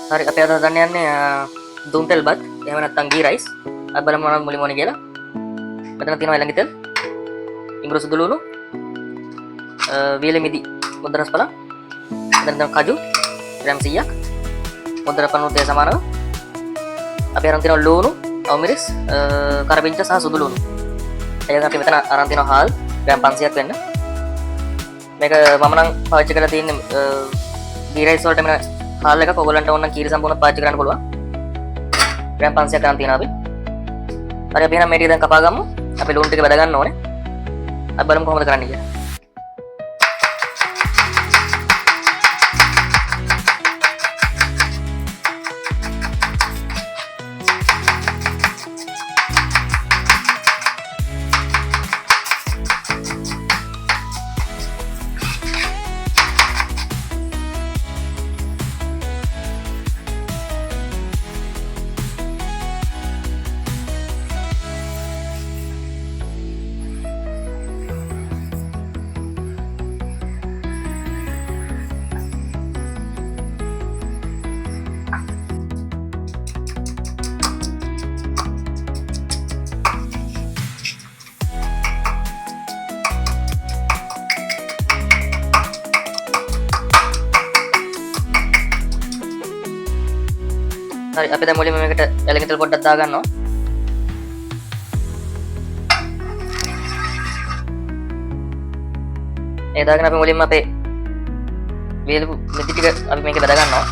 හරි අපි අද හදන්න යන්නේ දුම් තෙල් බත් එහෙම නැත්නම් ගී රයිස්. අපි බලමු මොනවද මුලින්ම ඕනේ කියලා. මෙතන තියෙනවා එළඟි තෙල්, ඉඟුරු සුදු ලුණු, වියලි මිදි මුද්ද රස පළක්, මෙතන තියෙනවා කජු ග්‍රෑම් 100ක්, මුද්ද රස පළු තේ සමානව. අපි අරන් තියෙනවා ලුණු, අවමිරිස්, කරපිංච සහ සුදු ලුණු. එයාගෙන අපි මෙතන අරන් තියෙනවා හාල් ග්‍රෑම් 500ක් වෙන්න. මේක මම නම් පාවිච්චි කරලා තියෙන්නේ ගී රයිස් වලට මෙන්න හාල් එකක්. ඔයගොල්ලන්ට ඕන නම් කීරි සම්පූර්ණ පාවිච්චි කරන්න පුළුවන්. ග්‍රෑම් 500ක් ගන්න තියෙනවා අපි. හරි අපි එහෙනම් මේ ටික දැන් කපා ගමු. අපි ලුණු ටික බෙද ගන්න ඕනේ. අපි බලමු කොහොමද කරන්නේ කියලා. හරි අපි දැන් මුලින්ම මේකට එළඟි තෙල් පොඩ්ඩක් දා ගන්නවා. ඒ දාගෙන අපි මුලින්ම අපේ වියලි මිදි ටික අපි මේකේ බෙද ගන්නවා.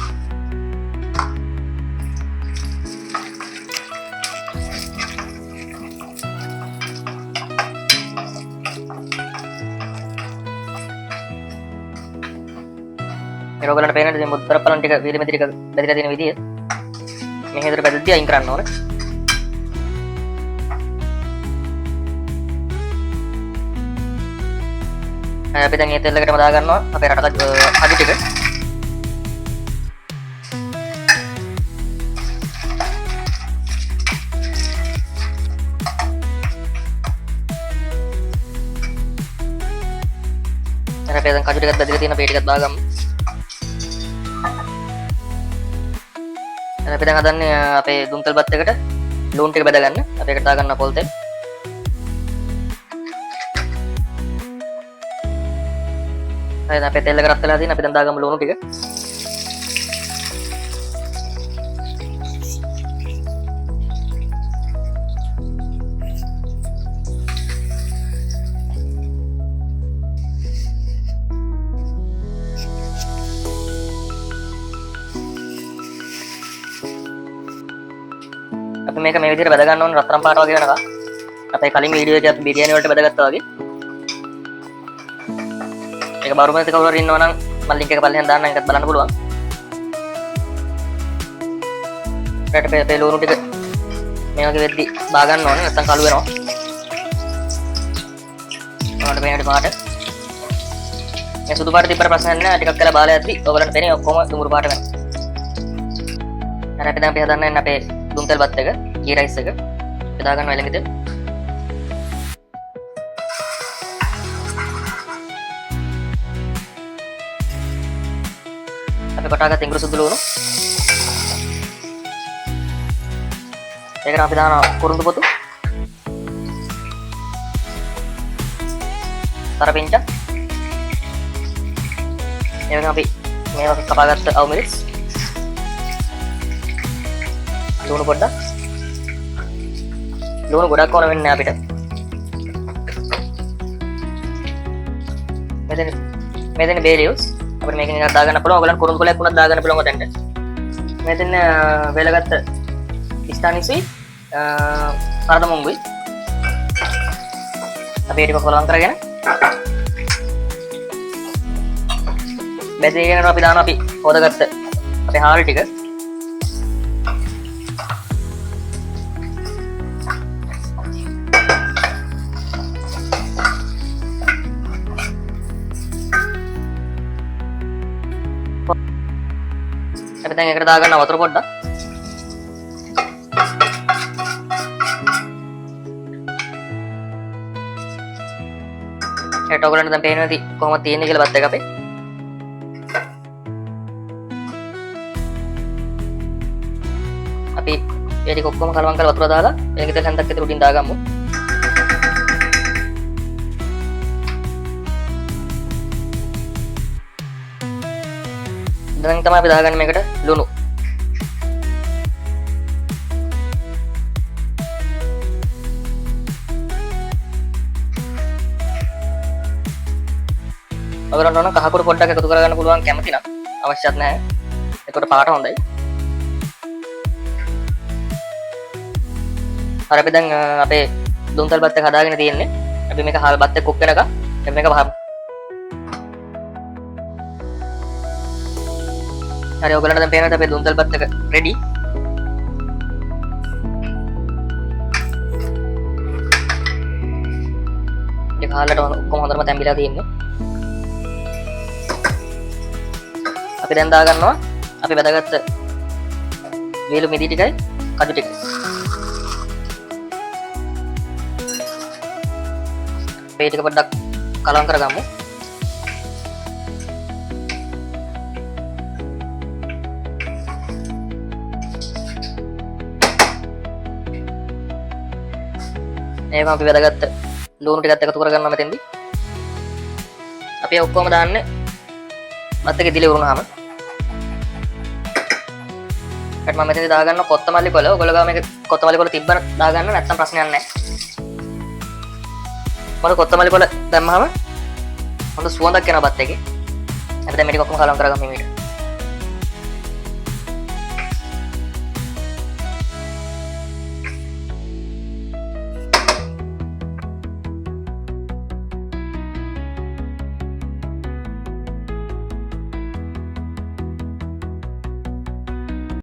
මේ ඔයගලන්ට පේනද මේ මුද්දර පළන් ටික වියලි මිදි ටික බෙදලා තියෙන විදිය. මේ හැදට බැදද්දී අයින් කරන්න ඕනේ. අපි දැන් මේ තෙල් එකටම දා ගන්නවා අපේ රටක අඩි ටික. අපි දැන් කජු ටිකක් බැදලා තියෙන අපේ ටිකක් දාගමු. අපි දැන් හදන්නේ අපේ දුම් තෙල් බත් එකට ලුණු ටික බෙද ගන්න. අපි එකට දා ගන්න පොල් තෙල්. හරි දැන් අපේ තෙල් එක රත් වෙලා තියෙන. අපි දැන් දාගමු ලුණු ටික. අපි මේක මේ විදිහට බෙද ගන්න ඕනේ රත්තරන් පාට වගේ වෙනවා. අපේ කලින් වීඩියෝ එකේ අපි බිරියානි වලට බෙදගත්තා වගේ. මේක බරුම නැති කවුරු හරි ඉන්නවා නම් මම ලින්ක් එක පල්ලෙහෙන් දාන්නම් ඒකත් බලන්න පුළුවන්. ඊට අපේ ලුණු ටික මේ වගේ වෙද්දි බා ගන්න ඕනේ නැත්නම් කළු වෙනවා. ඔයාලට පේන පාට. මේ සුදු පාට තිබ්බට ප්‍රශ්නයක් නැහැ. ටිකක් කළා බාලා යද්දි ඔයගලන්ට පේන්නේ ඔක්කොම දුමුරු පාට වෙනවා. හරි අපි දැන් අපි හදන්න අපේ දුම් තෙල් බත් එක, ගී රයිස් එක. බෙදා ගන්නවා එළඟි තෙල්. අපි කොටාගත්ත ඉඟුරු සුදු ලුණු. ඒකට අපි දානවා කුරුඳු පොතු. කරපිංචා. එවෙන අපි මේවා කපාගත්ත අවමිරිස්. ලුණු පොඩ්ඩක්. ලුණු ගොඩක් ඕන වෙන්නේ අපිට. මෙතන බේ ලීව්ස් අපිට මේකෙන් එකක් දාගන්න පුළුවන්. ඔයගලන් කුරුඳු කොලයක් උනත් දාගන්න පුළුවන් ඔතෙන්ට. මෙතන වේලගත්ත ස්ථානිසුයි කරදමුංගුයි. අපි ඒක කොලම් කරගෙන බෙදගෙන අපි දානවා අපි හොදගත්ත අපේ හාල් ටික. අපි දැන් එකට දාගන්න වතුර පොඩ්ඩක්. ඒකට ඔයගලන්ට දැන් පේනවා ඇති කොහොමද තියෙන්නේ කියලා බත් එක අපේ. අපි ඒ ටික ඔක්කොම කලවම් කරලා වතුර දාලා එළඟ තෙල් හැන්දක් විතර උඩින් දාගමු. දැන් තමයි අපි දාගන්නේ මේකට ලුණු. ඔයගොල්ලන්ට ඕන කහකුරු පොඩ්ඩක් එකතු කරගන්න පුළුවන් කැමති නම් අවශ්‍යත් නැහැ. ඒකට පාට හොඳයි. හරි අපි දැන් අපේ දුම්තල් බත් එක හදාගෙන තියෙන්නේ. අපි මේක හාල් බත් එක කුක් කරනකම් අපි මේක වහමු. හරි ඔයගොල්ලන්ට දැන් පේනවා අපේ දුම්තල් බත් එක රෙඩි. ඒක හාලට ඔක්කොම හොඳටම තැම්බිලා තියෙන්නේ. අපි දැන් දාගන්නවා අපි වැදගත් වේලු මිදි ටිකයි කඩු ටික. මේ ටික පොඩ්ඩක් කලවම් කරගමු. එහෙනම් අපි වැදගත් ලුණු ටිකත් එකතු කරගන්නවා මෙතෙන්දී. අපි ඔක්කොම දාන්නේ බත් එකේ දිලේ උරුනහම. මම මෙතනදී දාගන්න කොත්තමල්ලි කොළ. ඔයගොල්ලෝ ගාව මේක කොත්තමල්ලි කොළ තිබ්බම දාගන්න නැත්නම් ප්‍රශ්නයක් නැහැ. මොකද කොත්තමල්ලි කොළ දැම්මම හොඳ සුවඳක් එනවා බත් එකේ. අපි දැන් මේක ඔක්කොම කලවම් කරගමු මේකට.